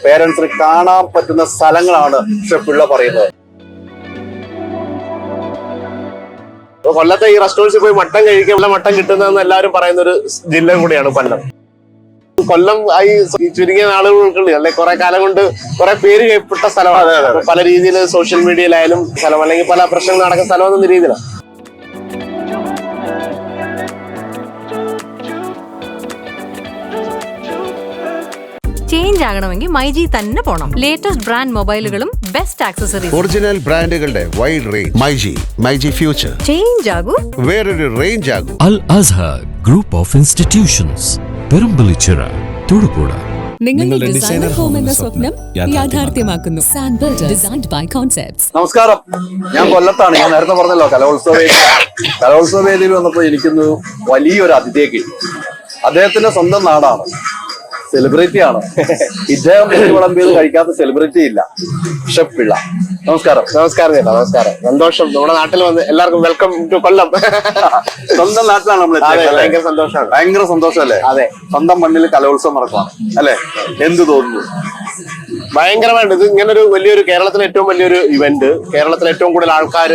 പേരൻസിന് കാണാൻ പറ്റുന്ന സ്ഥലങ്ങളാണ് ഷെഫ് പിള്ള പറയുന്നത്. കൊല്ലത്തെ ഈ റെസ്റ്റോറൻറ്റ്സിൽ പോയി മട്ടൻ കഴിക്കാൻ നല്ല മട്ടൻ കിട്ടുന്നതെന്ന് എല്ലാവരും പറയുന്ന ഒരു ജില്ല കൂടിയാണ് കൊല്ലം. കൊല്ലം ഈ ചുരുങ്ങിയ നാളുകൾക്കുള്ളിൽ അല്ലെ കുറെ കാലം കൊണ്ട് കുറെ പേര് കേൾപ്പെട്ട സ്ഥലമാണ്. പല രീതിയിൽ സോഷ്യൽ മീഡിയയിലായാലും സ്ഥലം അല്ലെങ്കിൽ പല പ്രശ്നങ്ങൾ നടക്കുന്ന സ്ഥലം എന്ന രീതിയിലാണ്. ചേഞ്ച് ആകണമെങ്കിൽ മൈജി തന്നെ പോണം. ലേറ്റസ്റ്റ് ബ്രാൻഡ് മൊബൈലുകളും ബെസ്റ്റ് ആക്സസറീസ്, ഒറിജിനൽ ബ്രാൻഡുകളുടെ wide range. MyG future. Change ആകൂ, വേറൊരു റേഞ്ച് ആകൂ. Al Azhar group of institutions, Perumpillichira, Thodupuzha. നിങ്ങളുടെ ഡിസൈനർ ഹോം എന്ന സ്വപ്നം യാഥാർത്ഥ്യമാക്കുന്നു. Sand builders, designed by concepts. നമസ്കാരം, ഞാൻ കൊല്ലത്താണ്. ഞാൻ നേരത്തെ പറഞ്ഞല്ലോ കലോത്സവ വേദിയിൽ വന്നപ്പോൾ എനിക്കൊന്ന് വലിയൊരു അതിഥിയെ കിട്ടി. അദ്ദേഹത്തിന്റെ സ്വന്തം നാടാണ്, സെലിബ്രിറ്റിയാണ്. ഇദ്ദേഹം വിളമ്പിയത് കഴിക്കാത്ത സെലിബ്രിറ്റി ഇല്ല. ഷെഫ് പിള്ള, നമസ്കാരം. നമസ്കാരം ചേട്ടാ, നമസ്കാരം. സന്തോഷം നമ്മുടെ നാട്ടിൽ വന്ന് എല്ലാവർക്കും വെൽക്കം ടു കൊല്ലം. സ്വന്തം നാട്ടിലാണ് നമ്മൾ. ഭയങ്കര സന്തോഷമാണ്. ഭയങ്കര സന്തോഷമല്ലേ? അതെ, സ്വന്തം മണ്ണിൽ കലോത്സവം നടക്കുകയാണ് അല്ലെ? എന്ത് തോന്നുന്നു? ഭയങ്കരമായിട്ട് ഇത് ഇങ്ങനൊരു വലിയൊരു കേരളത്തിലെ ഏറ്റവും വലിയൊരു ഇവന്റ്, കേരളത്തിലെ ഏറ്റവും കൂടുതൽ ആൾക്കാർ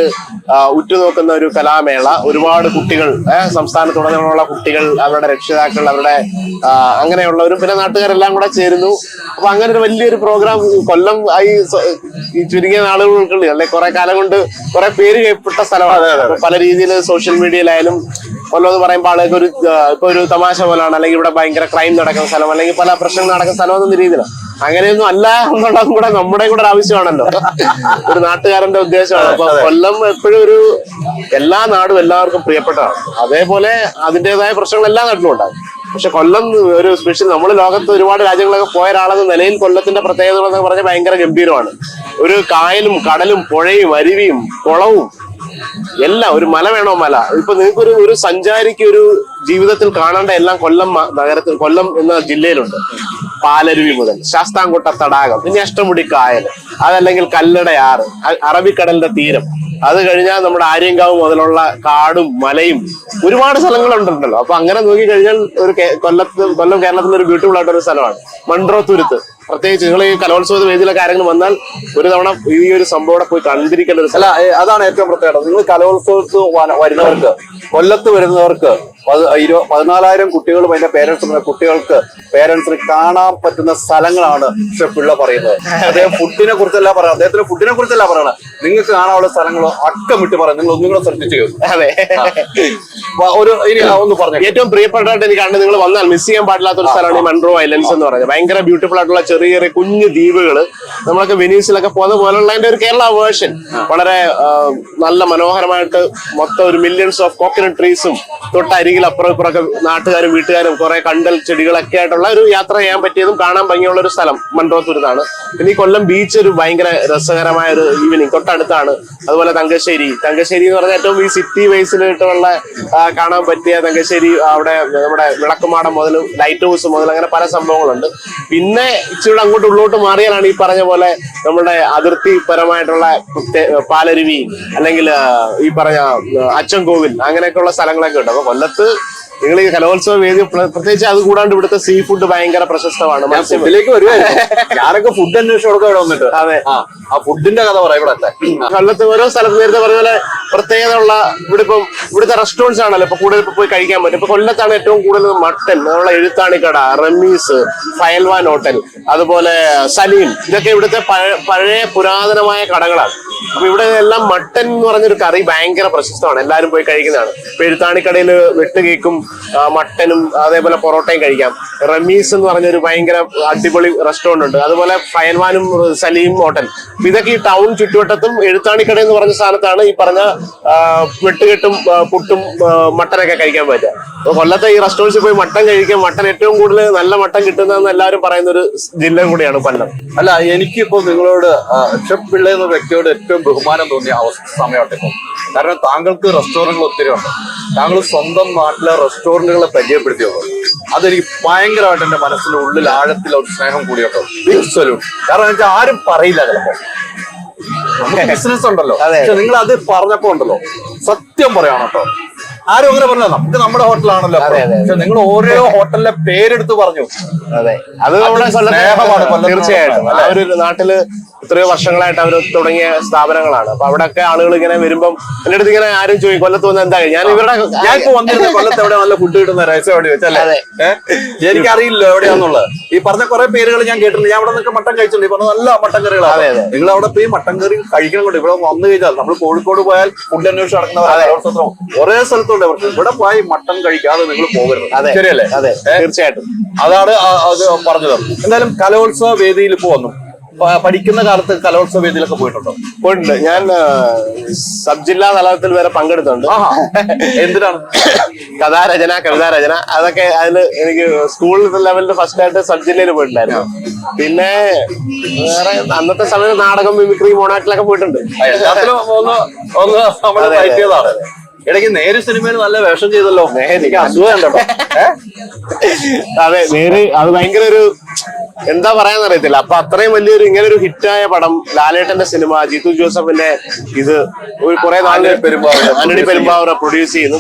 ഉറ്റുനോക്കുന്ന ഒരു കലാമേള. ഒരുപാട് കുട്ടികൾ, സംസ്ഥാനത്തുടനീളമുള്ള കുട്ടികൾ, അവരുടെ രക്ഷിതാക്കൾ, അവരുടെ അങ്ങനെയുള്ളവരും പിന്നെ നാട്ടുകാരെല്ലാം കൂടെ ചേരുന്നു. അപ്പൊ അങ്ങനെ ഒരു വലിയൊരു പ്രോഗ്രാം കൊല്ലം ഈ ചുരുങ്ങിയ നാളുകൾക്കുള്ളിൽ അല്ലെ കുറെ കാലം കൊണ്ട് കുറെ പേര് കേൾപ്പെട്ട സ്ഥലമാണ്. പല രീതിയിൽ സോഷ്യൽ മീഡിയയിലായാലും കൊല്ലം എന്ന് പറയുമ്പോൾ ആളുകൾക്ക് ഒരു തമാശ പോലാണ്, അല്ലെങ്കിൽ ഇവിടെ ഭയങ്കര ക്രൈം നടക്കുന്ന സ്ഥലം, അല്ലെങ്കിൽ പല പ്രശ്നങ്ങൾ നടക്കുന്ന സ്ഥലം എന്ന രീതിയിലാണ്. അങ്ങനെയൊന്നും അല്ല എന്നുള്ളതും കൂടെ നമ്മുടെ കൂടെ ഒരു ആവശ്യമാണല്ലോ, ഒരു നാട്ടുകാരന്റെ ഉദ്ദേശമാണ്. അപ്പൊ കൊല്ലം എപ്പോഴും എല്ലാ നാടും എല്ലാവർക്കും പ്രിയപ്പെട്ടതാണ്. അതേപോലെ അതിൻ്റെതായ പ്രശ്നങ്ങൾ എല്ലാ നാട്ടിലും ഉണ്ടാകും. പക്ഷെ കൊല്ലം ഒരു സ്പെഷ്യൽ, നമ്മൾ ലോകത്ത് ഒരുപാട് രാജ്യങ്ങളൊക്കെ പോയ ഒരാളെന്ന നിലയിൽ കൊല്ലത്തിന്റെ പ്രത്യേകത എന്ന് പറഞ്ഞാൽ ഭയങ്കര ഗംഭീരമാണ്. ഒരു കായലും കടലും പുഴയും അരുവിയും കുളവും എല്ലാം, ഒരു മല വേണോ മല. ഇപ്പൊ നിങ്ങൾക്ക് ഒരു സഞ്ചാരിക്ക് ഒരു ജീവിതത്തിൽ കാണേണ്ട എല്ലാം കൊല്ലം നഗരത്തിൽ, കൊല്ലം എന്ന ജില്ലയിലുണ്ട്. പാലരുവി മുതൽ ശാസ്താംകോട്ട തടാകം, പിന്നെ അഷ്ടമുടി കായൽ, അതല്ലെങ്കിൽ കല്ലടയാറ്, അറബിക്കടലിന്റെ തീരം, അത് കഴിഞ്ഞാൽ നമ്മുടെ ആര്യങ്കാവ് മുതലുള്ള കാടും മലയും ഒരുപാട് സ്ഥലങ്ങളുണ്ടല്ലോ. അപ്പൊ അങ്ങനെ നോക്കിക്കഴിഞ്ഞാൽ കൊല്ലം കേരളത്തിലെ ഒരു ബ്യൂട്ടിഫുൾ ആയിട്ടൊരു സ്ഥലമാണ് മൺട്രോത്തുരുത്ത്. പ്രത്യേകിച്ച് നിങ്ങൾ ഈ കലോത്സവ വേദിയിലൊക്കെ ആരെങ്കിലും വന്നാൽ ഒരു തവണ ഈ ഒരു സംഭവം പോയി കണ്ടിരിക്കേണ്ട ഒരു സ്ഥലം. അതാണ് ഏറ്റവും പ്രത്യേകത. നിങ്ങൾ കലോത്സവത്ത് വരുന്നവർക്ക്, കൊല്ലത്ത് വരുന്നവർക്ക് 14,000 കുട്ടികളും അതിന്റെ കുട്ടികൾക്ക് പേരൻസിന് കാണാൻ പറ്റുന്ന സ്ഥലങ്ങളാണ് ഷെഫ് പിള്ള പറയുന്നത്. അദ്ദേഹം ഫുഡിനെ കുറിച്ചല്ല പറയുന്നത്, അദ്ദേഹത്തിന് ഫുഡിനെ കുറിച്ചല്ല പറയണത്, നിങ്ങൾക്ക് കാണാനുള്ള സ്ഥലങ്ങൾ അക്കമിട്ട് പറയാം. നിങ്ങൾ ഒന്നും കൂടെ ശ്രദ്ധിച്ചു. അതെ, ഒന്ന് പറഞ്ഞു. ഏറ്റവും പ്രിയപ്പെട്ടായിട്ട് എനിക്ക് കണ്ട് നിങ്ങൾ വന്നാൽ മിസ് ചെയ്യാൻ പാടില്ലാത്ത ഒരു സ്ഥലമാണ് ഈ മൺട്രോ ഐലൻഡ്സ് എന്ന് പറയുന്നത്. ഭയങ്കര ബ്യൂട്ടിഫുൾ ആയിട്ടുള്ള ചെറിയ ചെറിയ കുഞ്ഞു ദ്വീപുകള്, നമ്മളൊക്കെ വെനീസിലൊക്കെ പോകുന്ന പോലുള്ള അതിന്റെ ഒരു കേരള വേർഷൻ. വളരെ നല്ല മനോഹരമായിട്ട് മൊത്തം ഒരു മില്യൺസ് ഓഫ് കോക്കനട്ട് ട്രീസും തൊട്ടരികിൽ അപ്പുറം ഇപ്പുറമൊക്കെ നാട്ടുകാരും വീട്ടുകാരും കുറെ കണ്ടൽ ചെടികളൊക്കെ ആയിട്ടുള്ള ഒരു യാത്ര ചെയ്യാൻ പറ്റിയതും കാണാൻ ഭംഗിയുള്ള ഒരു സ്ഥലം മൺട്രോത്തുരുത്താണ്. പിന്നെ ഈ കൊല്ലം ബീച്ച് ഒരു ഭയങ്കര രസകരമായ ഒരു ഈവനിങ് തൊട്ടടുത്താണ്. അതുപോലെ തങ്കശ്ശേരി എന്ന് പറഞ്ഞാൽ ഏറ്റവും ഈ സിറ്റി ബേസിലിട്ടുള്ള കാണാൻ പറ്റിയ തങ്കശ്ശേരി, അവിടെ നമ്മുടെ വിളക്കുമാടം മുതൽ ലൈറ്റ് ഹൗസ് മുതൽ അങ്ങനെ പല സംഭവങ്ങളുണ്ട്. പിന്നെ ഇച്ചിരി അങ്ങോട്ട് ഉള്ളോട്ട് മാറിയാലാണ് ഈ പറഞ്ഞ പോലെ നമ്മുടെ അതിർത്തിപരമായിട്ടുള്ള പാലരുവി, അല്ലെങ്കിൽ ഈ പറഞ്ഞ അച്ചൻകോവിൽ, അങ്ങനെയൊക്കെയുള്ള സ്ഥലങ്ങളൊക്കെ ഉണ്ട്. അപ്പൊ കൊല്ലത്ത് നിങ്ങൾ ഈ കലോത്സവ വേദി പ്രത്യേകിച്ച് അത് കൂടാണ്ട് ഇവിടുത്തെ സീ ഫുഡ് ഭയങ്കര പ്രശസ്തമാണ്. മത്സ്യത്തിലേക്ക് വരുവായിരുന്നു ഞാനൊക്കെ ഫുഡ് അന്വേഷിച്ച് കൊടുക്കാൻ ഇവിടെ വന്നിട്ട്. അതെ, ആ ഫുഡിന്റെ കഥ പറയാം. ഇവിടെ കൊല്ലത്ത് ഓരോ സ്ഥലത്ത് നേരത്തെ പറഞ്ഞ പോലെ പ്രത്യേകത ഉള്ള ഇവിടുത്തെ റെസ്റ്റോറൻറ്റ്സ് ആണല്ലോ ഇപ്പൊ കൂടുതൽ പോയി കഴിക്കാൻ പറ്റും. ഇപ്പൊ കൊല്ലത്താണ് ഏറ്റവും കൂടുതൽ മട്ടൻ, നമ്മളെ എഴുത്താണിക്കട, റമീസ്, ഫയൽവാൻ ഹോട്ടൽ, അതുപോലെ സലീം, ഇതൊക്കെ ഇവിടുത്തെ പഴയ പുരാതനമായ കടകളാണ്. അപ്പൊ ഇവിടെ എല്ലാം മട്ടൻ എന്ന് പറഞ്ഞൊരു കറി ഭയങ്കര പ്രശസ്തമാണ്, എല്ലാവരും പോയി കഴിക്കുന്നതാണ്. ഇപ്പൊ എഴുത്താണിക്കടയിൽ വെട്ടുകേക്കും മട്ടനും അതേപോലെ പൊറോട്ടയും കഴിക്കാം. റമീസ് എന്ന് പറഞ്ഞൊരു ഭയങ്കര അടിപൊളി റെസ്റ്റോറന്റ് ഉണ്ട്. അതുപോലെ ഫയൽവാനും സലീം ഹോട്ടൽ, ഇതൊക്കെ ഈ ടൗൺ ചുറ്റുവട്ടത്തും എഴുത്താണിക്കട എന്ന് പറഞ്ഞ സ്ഥലത്താണ് ഈ പറഞ്ഞ വെട്ടുകെട്ടും പുട്ടും മട്ടനൊക്കെ കഴിക്കാൻ പറ്റുക. അപ്പൊ കൊല്ലത്തെ ഈ റെസ്റ്റോറൻറ്റ്സിൽ പോയി മട്ടൻ കഴിക്കാം. മട്ടൻ ഏറ്റവും കൂടുതൽ നല്ല മട്ടൻ കിട്ടുന്നതെന്ന് എല്ലാവരും പറയുന്ന ഒരു ജില്ല കൂടിയാണ് കൊല്ലം. അല്ല, എനിക്കിപ്പോ നിങ്ങളോട് ഷെഫ് പിള്ള എന്ന വ്യക്തിയോട് ഏറ്റവും ബഹുമാനം തോന്നിയ സമയമായിട്ട് ഇപ്പം. കാരണം താങ്കൾക്ക് റെസ്റ്റോറന്റുകൾ ഒത്തിരി ഉണ്ട്. താങ്കൾ സ്വന്തം നാട്ടിലെ റെസ്റ്റോറന്റുകളെ പരിചയപ്പെടുത്തിയുള്ളൂ. അതെനിക്ക് ഭയങ്കരമായിട്ട് എന്റെ മനസ്സിന്റെ ഉള്ളിൽ ആഴത്തിൽ ഒരു സ്നേഹം കൂടിയോട്ടോ. Big salute. കാരണം വെച്ചാൽ ആരും പറയില്ല ചിലപ്പോ. നമുക്ക് ബിസിനസ് ഉണ്ടല്ലോ, പക്ഷെ നിങ്ങൾ അത് പറഞ്ഞപ്പോ ഉണ്ടല്ലോ, സത്യം പറയണം കേട്ടോ, ആരും അങ്ങനെ പറഞ്ഞില്ല, നമുക്ക് നമ്മുടെ ഹോട്ടലാണല്ലോ. പക്ഷെ നിങ്ങൾ ഓരോ ഹോട്ടലിലെ പേരെടുത്ത് പറഞ്ഞു. അതെ, അത് നമ്മുടെ സ്നേഹമാണ് കൊല്ലത്ത്. തീർച്ചയായിട്ടും ആ ഒരു നാട്ടില് എത്രയോ വർഷങ്ങളായിട്ട് അവർ തുടങ്ങിയ സ്ഥാപനങ്ങളാണ്. അപ്പൊ അവിടെയൊക്കെ ആളുകൾ ഇങ്ങനെ വരുമ്പം എന്റെ അടുത്ത് ഇങ്ങനെ ആരും ചോദിക്കും കൊല്ലത്ത് വന്ന് എന്താ, ഞാൻ ഇവരുടെ ഞാനിപ്പോ വന്നിരുന്നത് കൊല്ലത്ത് എവിടെ നല്ല ഫുഡ് കിട്ടുന്ന രഹസ്യം എവിടെ വെച്ചല്ലേ. എനിക്കറിയില്ല എവിടെയാന്നുള്ളത്. ഈ പറഞ്ഞ കുറെ പേരുകൾ ഞാൻ കേട്ടിട്ടുണ്ട്. ഞാൻ അവിടെ നിന്നൊക്കെ മട്ടൻ കഴിച്ചിട്ടുണ്ട്. ഈ പറഞ്ഞ നല്ല മട്ടൻ കറികളാണ്. നിങ്ങൾ അവിടെ പോയി മട്ടൻ കറി കഴിക്കണം കൊണ്ട് ഇവിടെ വന്നു കഴിഞ്ഞാൽ നമ്മൾ കോഴിക്കോട് പോയാൽ ഫുഡ് അന്വേഷിച്ച് നടക്കുന്നവർ ഒരേ സ്ഥലത്തുണ്ട്. ഇവിടെ പോയി മട്ടൻ കഴിക്കാതെ നിങ്ങൾ പോകരുത്. ശരിയല്ലേ? അതെ, തീർച്ചയായിട്ടും അതാണ് അത് പറഞ്ഞത്. എന്തായാലും കലോത്സവ വേദിയിൽ ഇപ്പോ വന്നു. പഠിക്കുന്ന കാലത്ത് കലോത്സവ വേദിയിലൊക്കെ പോയിട്ടുണ്ടോ? പോയിട്ടുണ്ട്. ഞാൻ സബ് ജില്ലാ തലത്തിൽ വരെ പങ്കെടുത്തുണ്ട്. എന്തിനാണ്? കഥാരചന, കവിതാരചന, അതൊക്കെ അതില് എനിക്ക് സ്കൂൾ ലെവലിൽ ഫസ്റ്റ് ആയിട്ട് സബ് ജില്ലയിൽ പോയിട്ടുണ്ടായിരുന്നു. പിന്നെ വേറെ അന്നത്തെ സമയത്ത് നാടകം, മിമിക്രി, മോണാക്ടിലൊക്കെ പോയിട്ടുണ്ട്. എല്ലാത്തിലും ഒന്ന് നമ്മള് പറ്റിയതാണ്. ഇടയ്ക്ക് നേര് സിനിമയിൽ നല്ല വേഷം ചെയ്തല്ലോ. എനിക്ക് അസുഖം ഉണ്ടോ? അതെ, നേര് അത് ഭയങ്കര ഒരു എന്താ പറയാന്ന് അറിയത്തില്ല. അപ്പൊ അത്രയും വലിയൊരു ഇങ്ങനെ ഒരു ഹിറ്റായ പടം, ലാലേട്ടന്റെ സിനിമ, ജിത്തു ജോസഫിന്റെ ഇത് ഒരു കുറെ നാല് ആന്റണി പെരുമ്പാവൂർ പ്രൊഡ്യൂസ് ചെയ്യുന്നു.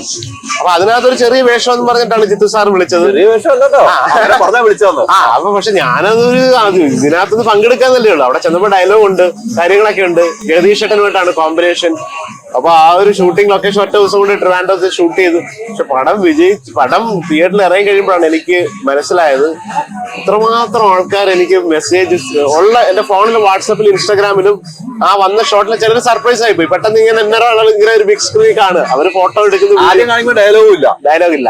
അപ്പൊ അതിനകത്തൊരു ചെറിയ വേഷം എന്ന് പറഞ്ഞിട്ടാണ് ജിത്തു സാർ വിളിച്ചത്. വിളിച്ചോ? അപ്പൊ പക്ഷെ ഞാനതൊരു ഇതിനകത്ത് പങ്കെടുക്കാന്നല്ലേ ഉള്ളൂ. അവിടെ ചെന്നപ്പോ ഡയലോഗ് ഉണ്ട്, കാര്യങ്ങളൊക്കെ ഉണ്ട്. ജഗദീഷ് ചേട്ടനുമായിട്ടാണ് കോമ്പിനേഷൻ. അപ്പൊ ആ ഒരു ഷൂട്ടിംഗ് ലൊക്കേഷൻ ഒറ്റ ദിവസം കൊണ്ട് ട്രിവാൻഡ്രത്ത് ഷൂട്ട് ചെയ്തു. പക്ഷെ പടം തിയേറ്ററിൽ ഇറങ്ങി കഴിയുമ്പോഴാണ് എനിക്ക് മനസ്സിലായത് ഇത്രമാത്രം ആൾക്കാർ എനിക്ക് മെസ്സേജ് ഉള്ള എന്റെ ഫോണിലും വാട്സാപ്പിലും ഇൻസ്റ്റാഗ്രാമിലും ആ വന്ന ഷോട്ടിൽ ചിലർ സർപ്രൈസ് ആയി പോയി. പെട്ടെന്ന് ഇങ്ങനെ ഇങ്ങനെ ഒരു ബിഗ് സ്ക്രീൻ കാണുക, അവര് ഫോട്ടോ എടുക്കുന്നു. ആദ്യം കാണിക്കുമ്പോൾ ഡയലോഗ് ഇല്ല,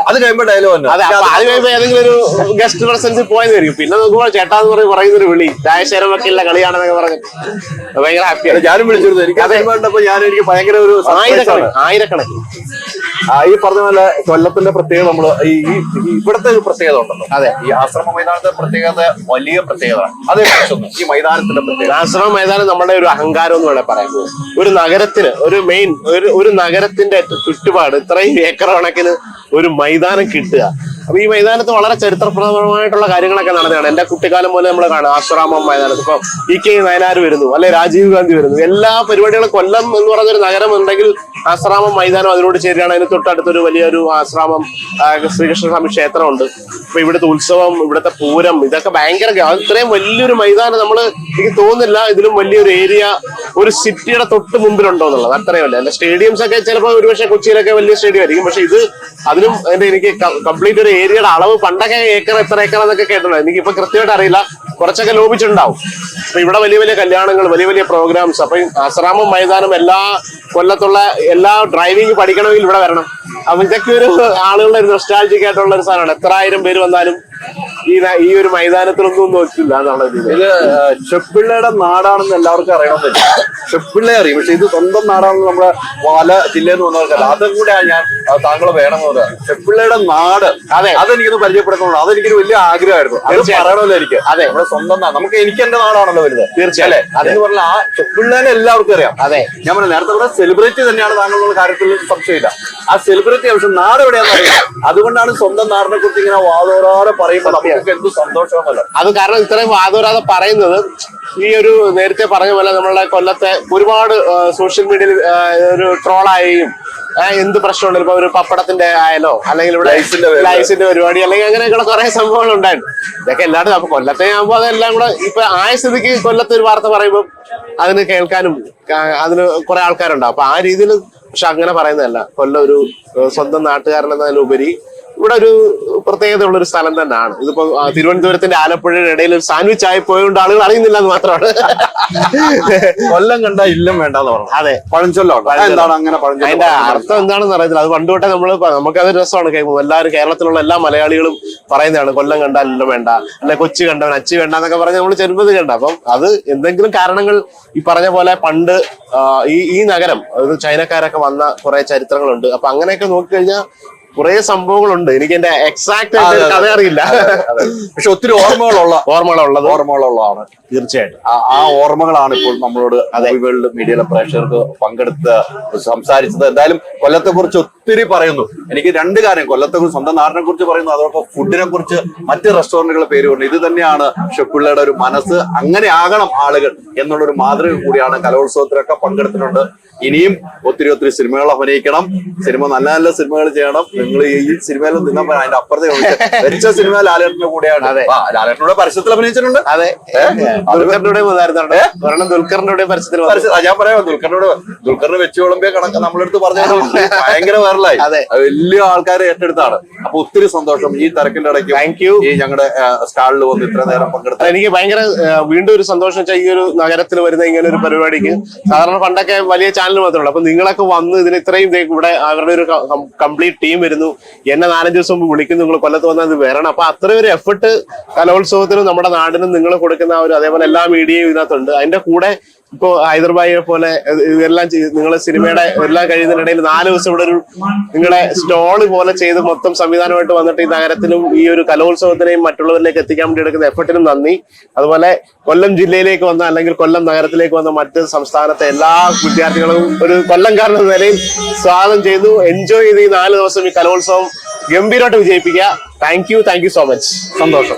അത് കഴിയുമ്പോൾ ഡയലോഗ്. അതെ, അപ്പൊ ആദ്യം കഴിയുമ്പോൾ ഏതെങ്കിലും ഒരു ഗസ്റ്റ് പ്രസൻസിൽ പോയെന്നായിരിക്കും. പിന്നെ നോക്കുമ്പോൾ ചേട്ടാന്ന് പറയുന്ന ഒരു വിളി, രാജശേരം വക്കീലിന്റെ കളിയാണെന്നൊക്കെ പറഞ്ഞു ഭയങ്കര ഹാപ്പിയാണ്. ഞാനും വിളിച്ചിരുന്നു. എനിക്ക് ഭയങ്കര ഒരു ആയിരക്കണക്കിന് ഈ പറഞ്ഞ പോലെ കൊല്ലത്തിന്റെ പ്രത്യേകത നമ്മള് ഇവിടുത്തെ ഒരു പ്രത്യേകത ഉണ്ടല്ലോ. അതെ, ഈ ആശ്രമ മൈതാനത്തിന്റെ പ്രത്യേകത വലിയ പ്രത്യേകത. അതേ ഈ മൈതാനത്തിന്റെ പ്രത്യേകത, ആശ്രമ മൈതാനം നമ്മുടെ ഒരു അഹങ്കാരം എന്ന് വേണേൽ പറയാം. ഒരു നഗരത്തിന് ഒരു നഗരത്തിന്റെ ചുറ്റുപാട് ഇത്രയും ഏക്കർ കണക്കിന് ഒരു മൈതാനം കിട്ടുക. അപ്പൊ ഈ മൈതാനത്ത് വളരെ ചരിത്രപ്രദമായിട്ടുള്ള കാര്യങ്ങളൊക്കെ നടന്നതാണ്. എന്റെ കുട്ടിക്കാലം പോലെ നമ്മൾ കാണാം ആശ്രാമം മൈതാനത്ത്. ഇപ്പൊ E.K. നയനാർ വരുന്നു, അല്ലെ രാജീവ് ഗാന്ധി വരുന്നു. എല്ലാ പരിപാടികളും കൊല്ലം എന്ന് പറഞ്ഞൊരു നഗരം ഉണ്ടെങ്കിൽ ആശ്രാമം മൈതാനം അതിനോട് ചേരുകയാണ്. അതിന് തൊട്ടടുത്തൊരു വലിയൊരു ആശ്രാമം ശ്രീകൃഷ്ണസ്വാമി ക്ഷേത്രമുണ്ട്. അപ്പൊ ഇവിടുത്തെ ഉത്സവം, ഇവിടുത്തെ പൂരം, ഇതൊക്കെ ഭയങ്കര ഇത്രയും വലിയൊരു മൈതാനം നമ്മൾ എനിക്ക് തോന്നുന്നില്ല ഇതിലും വലിയൊരു ഏരിയ ഒരു സിറ്റിയുടെ തൊട്ട് മുമ്പിലുണ്ടോ എന്നുള്ളത്. അത്രയും അല്ല. സ്റ്റേഡിയംസ് ഒക്കെ ചിലപ്പോൾ ഒരുപക്ഷെ കൊച്ചിയിലൊക്കെ വലിയ സ്റ്റേഡിയം ആയിരിക്കും. പക്ഷെ ഇത് അതിനും എനിക്ക് കംപ്ലീറ്റ് ഒരു ഏരിയയുടെ അളവ് പണ്ടൊക്കെ എത്ര ഏക്കർ എന്നൊക്കെ കേട്ടിട്ടുണ്ട്. എനിക്ക് ഇപ്പൊ കൃത്യമായിട്ട് അറിയില്ല, കുറച്ചൊക്കെ ലോപിച്ചിട്ടുണ്ടാവും. അപ്പൊ ഇവിടെ വലിയ വലിയ കല്യാണങ്ങൾ, വലിയ വലിയ പ്രോഗ്രാംസ്. അപ്പൊ ആശ്രാമം മൈതാനം എല്ലാ കൊല്ലത്തുള്ള എല്ലാ ഡ്രൈവിംഗ് പഠിക്കണമെങ്കിൽ ഇവിടെ വരണം. അപ്പൊ ഇതൊക്കെ ഒരു ആളുകളുടെ ഒരു നൊസ്റ്റാൾജിക് ആയിട്ടുള്ള ഒരു സാധനമാണ്. എത്ര ആയിരം പേര് വന്നാലും ഈ ഒരു മൈതാനത്തിലൊന്നും നോക്കില്ല എന്നുള്ള രീതിയിൽ. ഇത് ഷെപ്പിള്ളയുടെ നാടാണെന്ന് എല്ലാവർക്കും അറിയണമെന്നില്ല. ഷെപ്പിള്ളയെ അറിയും, പക്ഷെ ഇത് സ്വന്തം നാടാണെന്ന് നമ്മുടെ പാല ജില്ലയിൽ നിന്ന് വന്നവർക്കല്ല. അതും കൂടെ ഞാൻ താങ്കൾ വേണമെന്ന് പറയാം. ഷെപ്പിള്ളയുടെ നാട് അതെനിക്കൊന്ന് പരിചയപ്പെടുത്തണം. അതെനിക്കൊരു വലിയ ആഗ്രഹമായിരുന്നു. അത് പറയണമല്ലോ എനിക്ക്. അതെ, നമ്മുടെ സ്വന്തം നാട്. നമുക്ക് എനിക്ക് എന്റെ നാടാണല്ലോ വരുന്നത്. തീർച്ചയായും അതെന്ന് പറഞ്ഞാൽ ആ ഷെപ്പിള്ളേനെ എല്ലാവർക്കും അറിയാം. അതെ, ഞാൻ പറഞ്ഞ നേരത്തെ ഇവിടെ സെലിബ്രിറ്റി തന്നെയാണ് താങ്കളുടെ കാര്യത്തിൽ സംശയമില്ല. ആ സെലിബ്രിറ്റി പക്ഷെ നാട് എവിടെയാണെന്ന് അറിയാം. അതുകൊണ്ടാണ് സ്വന്തം നാടിനെ കുറിച്ച് ഇങ്ങനെ വാതോരാതെ പറയുമ്പോൾ നമുക്ക് എന്ത് സന്തോഷമാണല്ലോ. അത് കാരണം ഇത്രയും വാതോരാതെ പറയുന്നത് ഈ ഒരു നേരത്തെ പറഞ്ഞ പോലെ നമ്മളുടെ കൊല്ലത്തെ ഒരുപാട് സോഷ്യൽ മീഡിയയിൽ ഒരു ട്രോളായും എന്ത് പ്രശ്നമുണ്ടല്ലോ. ഇപ്പൊ ഒരു പപ്പടത്തിന്റെ ആയാലോ, അല്ലെങ്കിൽ ഇവിടെ ലൈസിന്റെ പരിപാടി, അല്ലെങ്കിൽ അങ്ങനെയൊക്കെയുള്ള കുറെ സംഭവങ്ങൾ ഉണ്ടായിരുന്നു. ഇതൊക്കെ എല്ലാവരും അപ്പൊ കൊല്ലത്തെ ആകുമ്പോ അതെല്ലാം കൂടെ ഇപ്പൊ ആയ സ്ഥിതിക്ക് കൊല്ലത്തെ ഒരു വാർത്ത പറയുമ്പോൾ അതിന് കേൾക്കാനും അതിന് കുറെ ആൾക്കാരുണ്ടാവും. അപ്പൊ ആ രീതിയിൽ പക്ഷെ അങ്ങനെ പറയുന്നതല്ല. കൊല്ലം ഒരു സ്വന്തം നാട്ടുകാരൻ എന്നതിലുപരി ഇവിടെ ഒരു പ്രത്യേകത ഉള്ള ഒരു സ്ഥലം തന്നെയാണ്. ഇതിപ്പോ തിരുവനന്തപുരത്തിന്റെ ആലപ്പുഴയുടെ ഇടയിൽ ഒരു സാൻഡ്വിച്ച് ആയി പോയതുകൊണ്ട് ആളുകൾ അറിയുന്നില്ല എന്ന് മാത്രമാണ്. കൊല്ലം കണ്ട ഇല്ലം വേണ്ടെന്ന് പറഞ്ഞു. അതെ, പഴഞ്ചൊല്ലാണ്. എന്താണ് അങ്ങനെ പഴഞ്ചൊല്ല്? അതിന്റെ അർത്ഥം എന്താണെന്ന് അറിയത്തില്ല. അത് പണ്ട് തൊട്ടേ നമുക്കത് രസമാണ് കേൾക്കുമ്പോൾ. എല്ലാവരും കേരളത്തിലുള്ള എല്ലാ മലയാളികളും പറയുന്നതാണ് കൊല്ലം കണ്ടാൽ ഇല്ലം വേണ്ട, അല്ലെ കൊച്ചി കണ്ടവൻ അച്ചി വേണ്ട എന്നൊക്കെ പറഞ്ഞ് നമ്മൾ ചെറുപ്പത് കണ്ട. അപ്പം അത് എന്തെങ്കിലും കാരണങ്ങൾ ഈ പറഞ്ഞ പോലെ പണ്ട് ഈ നഗരം ചൈനക്കാരൊക്കെ വന്ന കുറെ ചരിത്രങ്ങളുണ്ട്. അപ്പൊ അങ്ങനെയൊക്കെ നോക്കിക്കഴിഞ്ഞാൽ കുറെ സംഭവങ്ങളുണ്ട്. എനിക്ക് എന്റെ എക്സാക്ട് ആയിട്ട് കഥ അറിയില്ല, പക്ഷെ ഒത്തിരി ഓർമ്മകളുള്ളതാണ് തീർച്ചയായിട്ടും. ആ ഓർമ്മകളാണ് ഇപ്പോൾ നമ്മളോട് വേൾഡ് മീഡിയയിലെ പ്രേക്ഷകർക്ക് പങ്കെടുത്ത് സംസാരിച്ചത്. എന്തായാലും കൊല്ലത്തെ കുറിച്ച് ഒത്തിരി പറയുന്നു. എനിക്ക് രണ്ട് കാര്യം, കൊല്ലത്തെ കുറിച്ച്, സ്വന്തം നാടിനെ കുറിച്ച് പറയുന്നു, അതോടൊപ്പം ഫുഡിനെ കുറിച്ച് മറ്റ് റെസ്റ്റോറന്റുകളുടെ പേര് പറഞ്ഞു. ഇത് തന്നെയാണ് ഷെഫ് പിള്ളയുടെ ഒരു മനസ്സ്. അങ്ങനെ ആകണം ആളുകൾ എന്നുള്ളൊരു മാതൃക കൂടിയാണ്. കലോത്സവത്തിലൊക്കെ പങ്കെടുത്തിട്ടുണ്ട്. ഇനിയും ഒത്തിരി സിനിമകൾ അഭിനയിക്കണം, നല്ല നല്ല സിനിമകൾ ചെയ്യണം. നിങ്ങൾ ഈ സിനിമയിൽ നിന്നാ അതിന്റെ അപ്പുറത്തെ വെച്ച സിനിമ ലാലേട്ടന്റെ കൂടെയാണ്. ലാലേട്ടനോട് പരസ്യത്തിൽ അഭിനയിച്ചിട്ടുണ്ട്. അതെ, ദുൽഖറിന്റെ പരസ്യത്തിൽ ഞാൻ പറയാം, ദുൽഖറിന് വെച്ച് വിളമ്പിയ കണക്ക് നമ്മളെടുത്ത് പറഞ്ഞ ഭയങ്കര വൈറലായി. വലിയ ആൾക്കാരെ ഏറ്റെടുത്താണ്. അപ്പൊ ഒത്തിരി സന്തോഷം ഈ തിരക്കിന്റെ ഇടയ്ക്ക്. Thank you. ഈ ഞങ്ങളുടെ സ്റ്റാളിൽ വന്ന് ഇത്ര നേരം പങ്കെടുത്ത എനിക്ക് ഭയങ്കര വീണ്ടും ഒരു സന്തോഷം വെച്ചാൽ ഈ ഒരു നഗരത്തിൽ വരുന്ന ഇങ്ങനെ ഒരു പരിപാടിക്ക് സാധാരണ പണ്ടൊക്കെ വലിയ ചാനൽ മാത്രമേ ഉള്ളൂ. അപ്പൊ നിങ്ങളൊക്കെ വന്ന് ഇതിന് ഇത്രയും ഇവിടെ അവരുടെ ഒരു കംപ്ലീറ്റ് ടീം വരുന്നു. എന്നെ 4 ദിവസം മുമ്പ് വിളിക്കുന്നു, നിങ്ങൾ കൊല്ലത്ത് വന്നാൽ ഇത് വരണം. അപ്പൊ അത്രയും ഒരു എഫർട്ട് കലോത്സവത്തിനും നമ്മുടെ നാടിനും നിങ്ങൾ കൊടുക്കുന്ന ഒരു, അതേപോലെ എല്ലാ മീഡിയയും ഇതിനകത്തുണ്ട്. അതിന്റെ കൂടെ ഇപ്പോ ഹൈദരാബാദിനെ പോലെ ഇതെല്ലാം നിങ്ങളെ സിനിമയുടെ എല്ലാം കഴിയുന്നതിനിടയിൽ 4 ദിവസം ഇവിടെ ഒരു നിങ്ങളെ സ്റ്റോള് പോലെ ചെയ്ത് മൊത്തം സംവിധാനമായിട്ട് വന്നിട്ട് ഈ നഗരത്തിനും ഈ ഒരു കലോത്സവത്തിനെയും മറ്റുള്ളവരിലേക്ക് എത്തിക്കാൻ വേണ്ടി എടുക്കുന്ന എഫർട്ടിനും നന്ദി. അതുപോലെ കൊല്ലം ജില്ലയിലേക്ക് വന്ന, അല്ലെങ്കിൽ കൊല്ലം നഗരത്തിലേക്ക് വന്ന മറ്റ് സംസ്ഥാനത്തെ എല്ലാ വിദ്യാർത്ഥികളും ഒരു കൊല്ലംകാരൻ എന്ന നിലയിൽ സ്വാഗതം ചെയ്തു. എൻജോയ് ചെയ്ത് ഈ 4 ദിവസം ഈ കലോത്സവം ഗംഭീരമായിട്ട് വിജയിപ്പിക്കുക. Thank you so much. സന്തോഷം.